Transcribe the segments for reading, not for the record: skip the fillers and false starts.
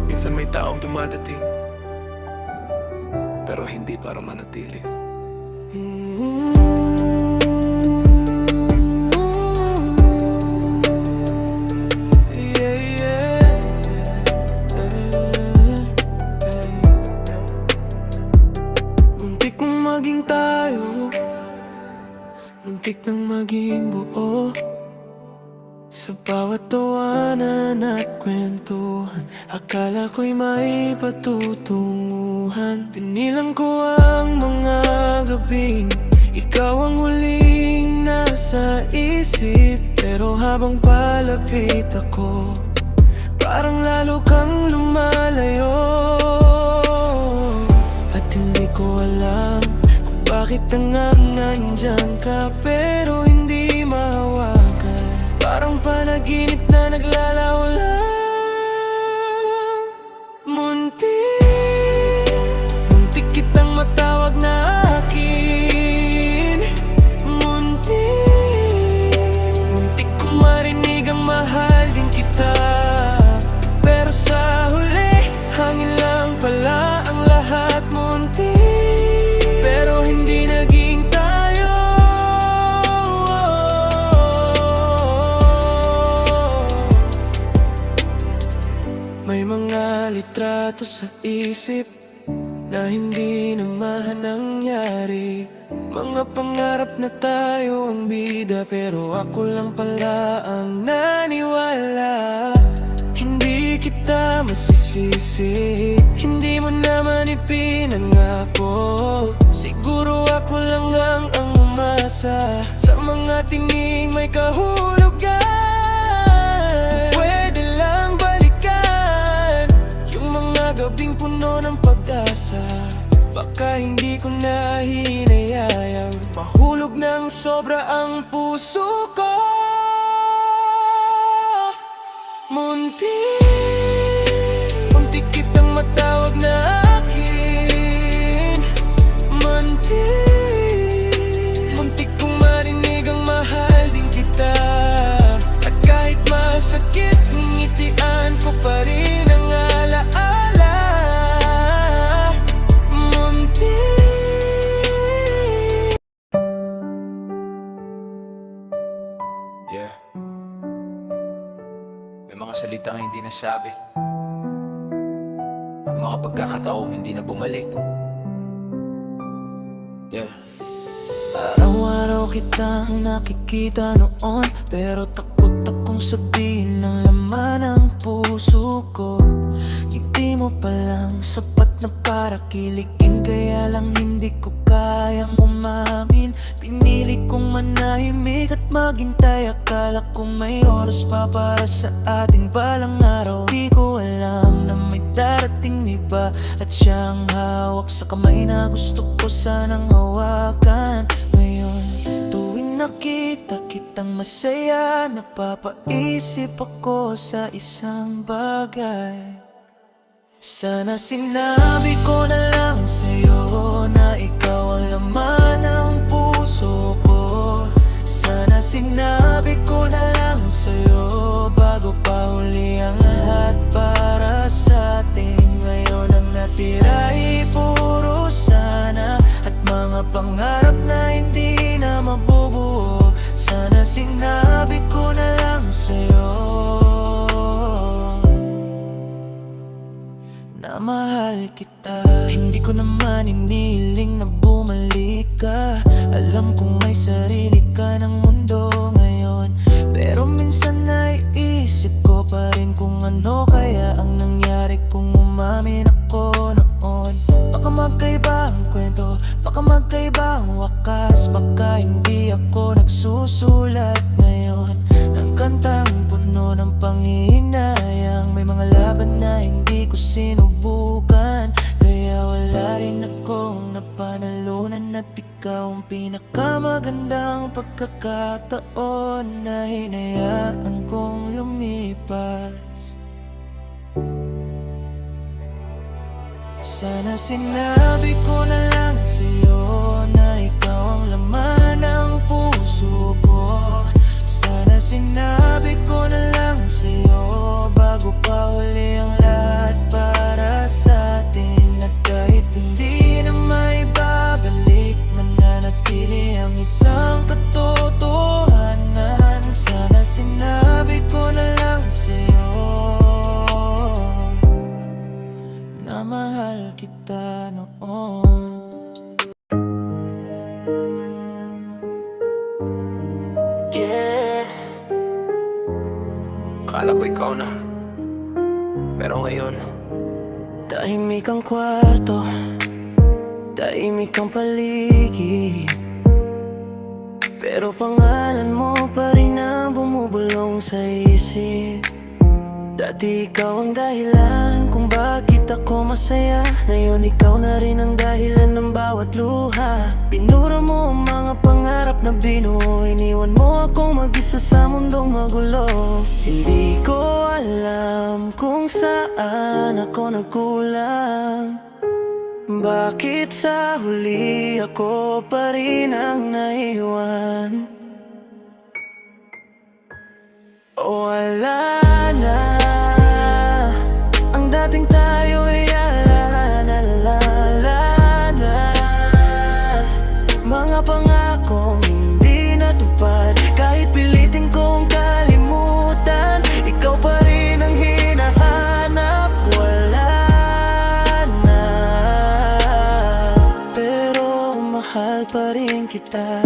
Minsan may taong dumadating, pero hindi para manatili. Muntik nang maging tayo, muntik nang maging buo. Sa bawat tawanan at kwentuhan, akala ko'y may patutunguhan. Pinilang ko ang mga gabing ikaw ang huling nasa isip. Pero habang palapit ako, parang lalo kang lumalayo. At hindi ko alam kung bakit hanggang nandyan ka, pero hindi mahawakan. Parang panaginip na naglalaho lang. Muntik kitang matawag na akin. Muntik kong marinig ang mahal din kita. Pero sa huli, hangin lang pala ang lahat. Muntik, pero hindi naging tayo. May mga litrato sa isip na hindi naman nangyari. Mga pangarap na tayo ang bida, pero ako lang pala ang naniwala. Hindi kita masisisi, hindi mo naman ipinangako. Siguro ako lang ang umasa sa mga tinging may kahulugan. Gabing puno ng pag-asa, baka hindi ko na hinayayang mahulog ng sobra ang puso ko. Muntik kitang matawag na akin. Muntik kong marinig ang mahal din kita. At kahit masakit, ngingitian ko pa rin ang alaala. Yeah. May mga salitang hindi nasabi, mga pagkakataong hindi na bumalik. Yeah. Araw-araw kitang nakikita noon, pero takot akong sabihin ang laman ng puso ko. Ngiti mo palang sapat na para kiligin, kaya lang hindi ko kayang umamin. Pinili kong manahimik at maghintay, akala ko may oras pa para sa atin balang araw. Di ko alam na may darating iba, at siyang hawak sa kamay na gusto ko sanang hawakan. Ngayon, tuwing nakita kitang masaya, napapaisip ako sa isang bagay. Sana sinabi ko na lang sa'yo na ikaw ang laman ng puso ko. Sana sinabi ko na lang sa'yo bago pa huli ang lahat para sa atin. Ngayon ang natira ay puro sana, at mga pangarap na hindi na mabubuo. Sana sinabi ko na lang sa'yo na mahal kita. Hindi ko naman inihiling na bumalik ka. Alam kong may sarili ka ng mundo ngayon, pero minsan naiisip ko pa rin kung ano kaya ang nangyari kung umamin ako noon. Baka magkaiba ang kwento, baka magkaiba ang wakas. Baka hindi ako nagsusulat ngayon ng kantang puno ng panghihinayang. May mga laban na hindi ko sinubukan, kaya wala rin akong napanalunan. At ikaw ang pinakamagandang pagkakataon na hinayaan kong lumipas. Sana sinabi ko na lang sa'yo na ikaw ang laman ng puso ko. Sana sinabi ko na lang sa'yo bago pa Yeah. Akala ko ikaw na, pero ngayon Tahimik ang kwarto, tahimik ang paligid, pero pangalan mo pa rin ang bumubulong sa isip. Dati ikaw ang dahilan kung bakit ako masaya. Ngayon ikaw na rin ang dahilan ng bawat luha. Pinura mo ang mga pangarap na binuo. Iniwan mo akong mag-isa sa mundong magulo. Hindi ko alam kung saan ako nagkulang. Bakit sa huli ako pa rin ang naiwan? Wala na ang dating tayo ay alala na. Mga pangakong hindi natupad, kahit pilitin kong kalimutan, ikaw pa rin ang hinahanap. Wala na, pero mahal pa rin kita.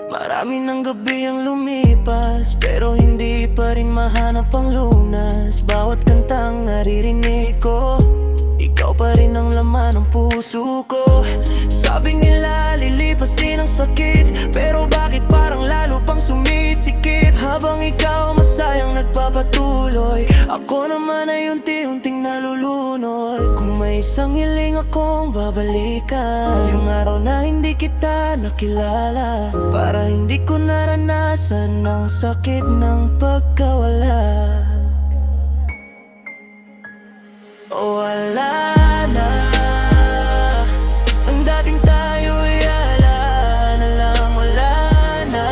Marami ng gabi ang lumipas, pero hindi pa rin mahanap ang lunas. Bawat kantang naririnig ko, ikaw pa rin ang laman ng puso ko. Sabi nila lilipas din ang sakit, pero bakit parang lalo pang sumisikip? Habang ikaw masayang nagpapatuloy, ako naman ay unti-unting nalulunod. Kung may isang hiling akong babalikan, yung araw na hindi kita nakilala, para hindi ko naranasan ang sakit ng pagkawala. Wala na ang dating tayo ay alala lang. Wala na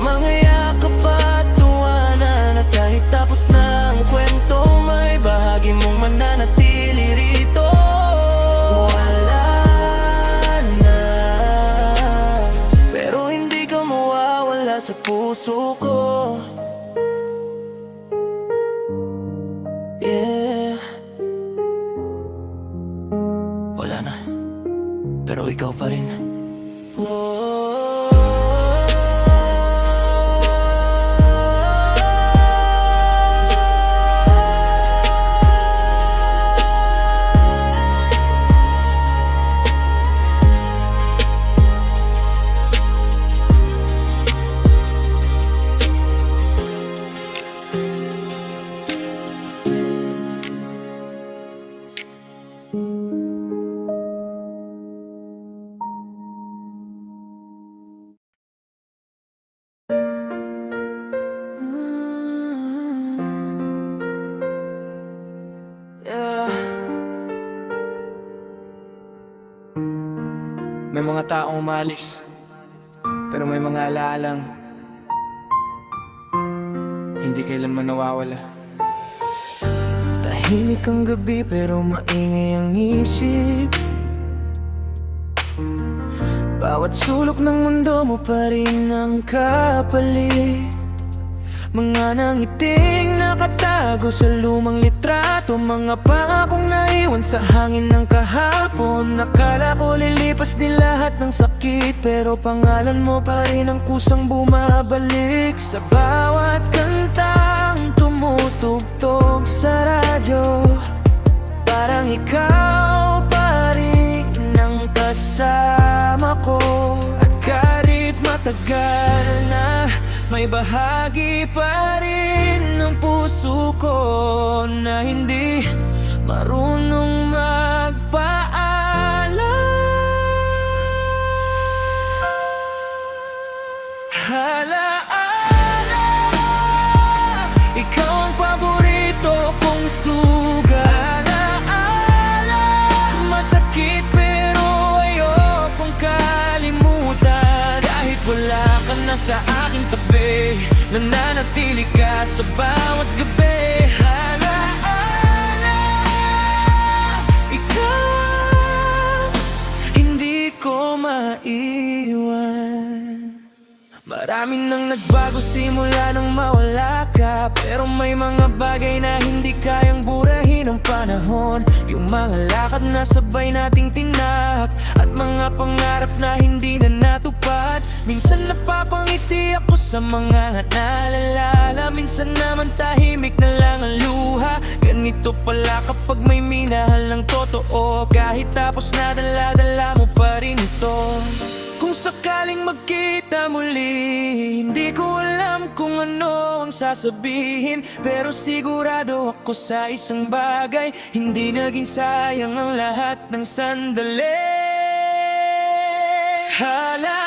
mga yakap at tuwanan, at kahit tapos na ang kwento, may bahagi mong mananatili rito. Wala na, pero hindi ka mawawala sa puso ko. Yeah. Wala na, pero ikaw pa rin. Yeah. may mga taong umalis, pero may mga alaalang hindi kailanman nawawala. Tahimik ang gabi pero maingay ang isip. Bawat sulok ng mundo mo pa rin ang kapalit. Mga nangiting nakatago sa lumang litrato, mga pangakong naiwan sa hangin ng kahapon. Nakala ko lilipas din lahat ng sakit, pero pangalan mo pa rin ang kusang bumabalik. Sa bawat kantang tumutugtog sa radyo, parang ikaw pa rin ang kasama ko. At kahit matagal na, may bahagi pa rin ng puso ko na hindi marunong magpaalam. Alaala, ikaw ang paborito kong sugat. Alaala, masakit pero ayokong kalimutan. Kahit wala ka na sa aking tabi, nananatili ka sa bawat gabi. Alaala, ikaw, hindi ko maiwan. Marami nang nagbago simula nang mawala ka, pero may mga bagay na hindi kayang burahin ng panahon. Yung mga lakad na sabay nating tinak, at mga pangarap na hindi na natupad. Minsan napapangiti ako sa mga naalala, minsan naman tahimik na lang ang luha. Ganito pala kapag may minahal ng totoo, kahit tapos na dala-dala mo pa rin ito. Kung sakaling magkita muli, hindi ko alam kung ano ang sasabihin, pero sigurado ako sa isang bagay, hindi naging sayang ang lahat ng sandali. Hala